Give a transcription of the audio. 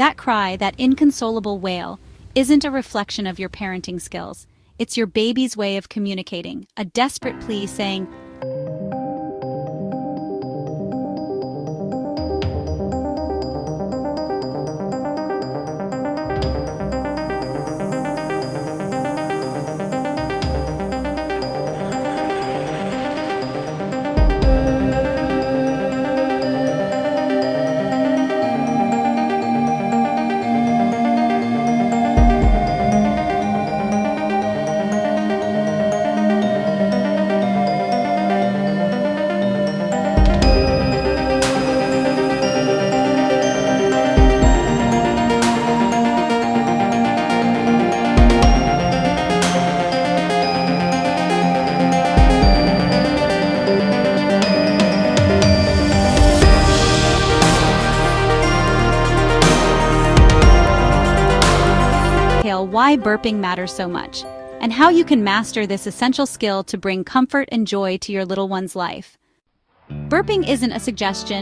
That cry, that inconsolable wail, isn't a reflection of your parenting skills. It's your baby's way of communicating, a desperate plea saying, why burping matters so much, and how you can master this essential skill to bring comfort and joy to your little one's life. Burping isn't a suggestion,